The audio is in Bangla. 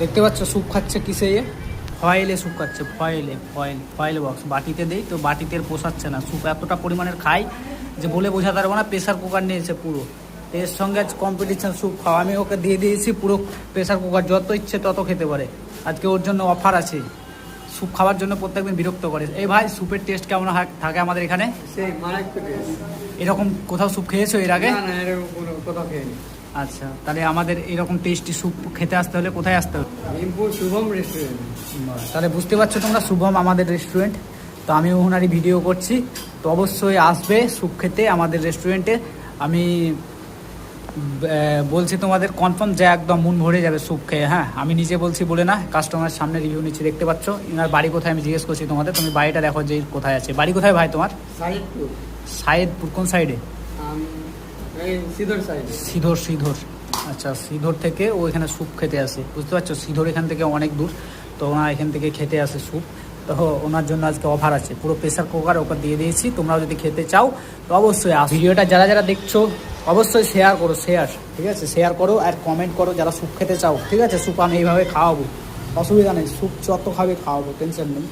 দেখতে পাচ্ছ স্যুপ খাচ্ছে কিসে, ফয়েলে স্যুপ খাচ্ছে, ফয়েল বক্স বাটিতে দেই তো বাটিতে পোষাচ্ছে না, স্যুপ এতটা পরিমাণের খাই যে বলে বোঝাতে পারবো না। প্রেসার কুকার নিয়েছে পুরো, এর সঙ্গে আজ কম্পিটিশন স্যুপ খাওয়া। আমি ওকে দিয়ে দিয়েছি পুরো প্রেসার কুকার, যত ইচ্ছে তত খেতে পারে। আজকে ওর জন্য অফার আছে, স্যুপ খাওয়ার জন্য প্রত্যেকদিন বিরক্ত করে। এই ভাই স্যুপের টেস্ট কেমন থাকে আমাদের এখানে? সেই মারাত্মক টেস্ট। এরকম কোথাও স্যুপ খেয়েছো এর আগে? না না, এরকম কোথাও খাইনি। আচ্ছা, তাহলে আমাদের এরকম টেস্টি স্যুপ খেতে আসতে হলে কোথায় আসতে হবে? ভীমপুর শুভম রেস্টুরেন্ট। তাহলে বুঝতে পারছো তোমরা, শুভম আমাদের রেস্টুরেন্ট। তো আমি ওনারই ভিডিও করছি, তো অবশ্যই আসবে স্যুপ খেতে আমাদের রেস্টুরেন্টে। আমি বলছি তোমাদের কনফার্ম যে একদম মন ভরে যাবে স্যুপ খেয়ে। হ্যাঁ, আমি নিজে বলছি বলে না, কাস্টমারের সামনে রিভিউ নিচ্ছি। দেখতে পাচ্ছ এনার বাড়ি কোথায় আমি জিজ্ঞেস করছি তোমাদের, তুমি বাড়িটা দেখো যে কোথায় আছে। বাড়ি কোথায় ভাই তোমার? সাইদপুর। সাইদপুর কোন সাইডে? সিধর সাইড। সিধর। আচ্ছা, সিধর থেকে ও এখানে স্যুপ খেতে আসে, বুঝতে পারছো? সিধর এখান থেকে অনেক দূর, তো ওনার এখান থেকে খেতে আসে স্যুপ। তো ওনার জন্য আজকে অফার আছে, পুরো প্রেসার কুকার ওকে দিয়ে দিয়েছি। তোমরাও যদি খেতে চাও তো অবশ্যই ভিডিওটা যারা দেখছো অবশ্যই শেয়ার করো, ঠিক আছে? শেয়ার করো আর কমেন্ট করো যারা স্যুপ খেতে চাও, ঠিক আছে? স্যুপ আমি এইভাবে খাওয়াবো, অসুবিধা নেই, স্যুপ যত খাবে খাওয়াবো, টেনশন নেই।